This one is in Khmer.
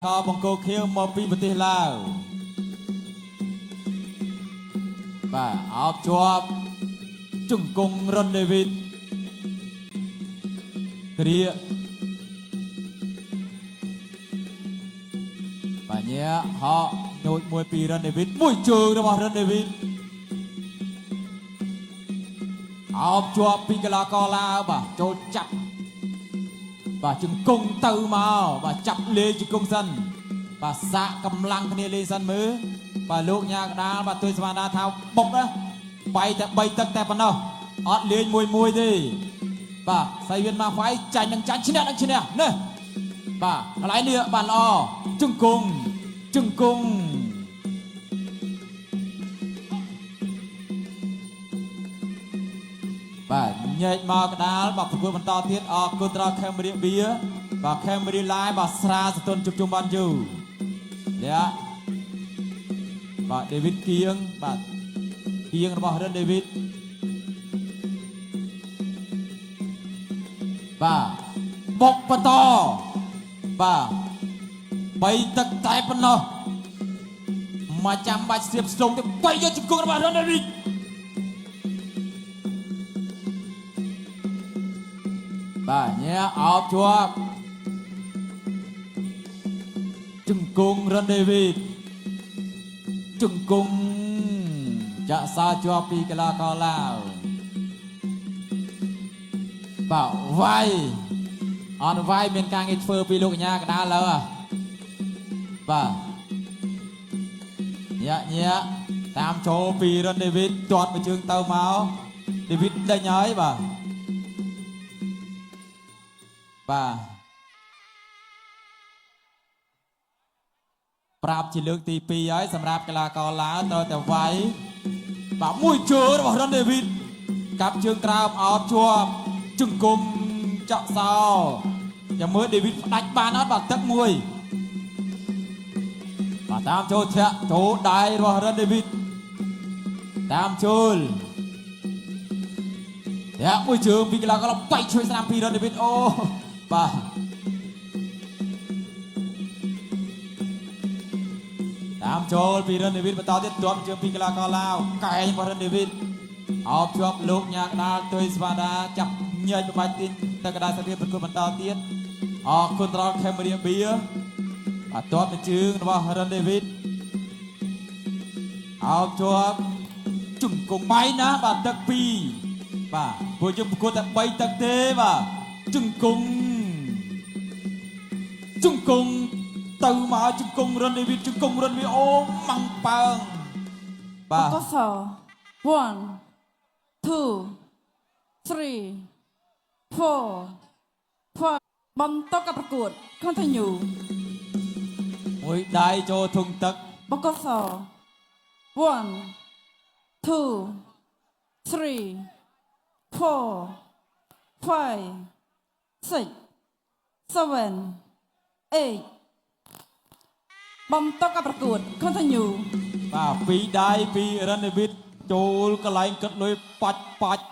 ខបង្គោលខៀវមកពីប្រទេសឡាវបាទអោបជាប់ជង្គង់រុនដេវីតគ្រាបាញ់ហកញូចមួយពីរុនដេវីតមួយជើងរបស់រុនដេវីតអោបជាប់ពីកីឡាករឡាវបាទចូលចាប់បាទជង្គង់ទៅមកបាទចាប់លេងជង្គង់សិនបាទសាកកម្លាំងគ្នាលេងសិនមើលបាទលោកញ៉ាកដាលបាទទួយស្មានថាបុកណាបាយតែ3ទឹកតែប៉ុណ្ណោះអត់លេងមួយទេបាទសៃវៀនមកហ្វាយចាញ់នឹងចាញ់ឈ្នះនឹងឈ្នះនេះបាទកន្លែងនេះបានល្អជង្គង់បាទញែកមកកដាលបាទប្រគួតបន្តទៀតអរគុណដល់ខេមរីបៀបាទខេមរីឡាយបាទស្រាសតុនជុំជុំបានយូលាបាទដេវីតគៀងបាទគៀងរបស់រិនដេវីតបាទបុកបន្តបាទ3ទឹកតែប៉ុណ្ណោះមកចាំបាច់ស្ទាបស្ទងទៅបីយកជង្គង់របស់រិនដេវីតបាទញ៉ាអោបជាប់ជង្គង់រិនដេវីតជង្គង់ចាក់សាជាប់ពីកីឡាករឡាវបាទវាយអត់វាយមានការងារធ្វើពីលោកកញ្ញាកដាលលើបាទញ៉ាតាមចូលពីរិនដេវីតទាត់មួយជើងទៅមកដេវីតដេញហើយបាទប្រាប់ជាលើកទី2ហើយសម្រាប់កីឡាករឡាវត្រូវតែវាយបាទមួយជើងរបស់រិនដេវីតកាប់ជើងក្រោមអោបជាប់ជង្គង់ចាក់សោចាំមើលដេវីតផ្ដាច់បានអត់បាទទឹកមួយបាទតាមចូលធាក់ចូលដៃរបស់រិនដេវីតតាមចូលធាក់មួយជើងពីកីឡាករបែកជួយស្នាមពីរិនដេវីតអូបាទតាមចូលពីរិនដេវីតបន្តទៀតទាត់ជើងពីកីឡាករឡាវកែងរបស់រិនដេវីតអោបជាប់លោកញ៉ាកដាលទុយស្វាដាចាប់ញែកប្របាច់ទីទៅកដាលសាលាប្រគល់បន្តទៀតអរគុណដល់ខេមរីបៀបាទទាត់ជើងរបស់រិនដេវីតអោបជាប់ជង្គង់បៃណាបាទទឹក2បាទពួកយើងប្រកួតតែ3ទឹកទេបាទជង្គង់ទៅមកជង្គង់រិនដេវីតជង្គង់រិនវីអូម៉ាំងប៉ើងបាទកស1 2 3 4 បន្តការប្រកួត continue មួយដៃចូលធុងទឹកបកស1 2 3 4 5 6 7 8បន្តការប្រកួត continue បាទពីរដៃពីរិនដេវីតចូលកន្លែងគិតលុយបាច់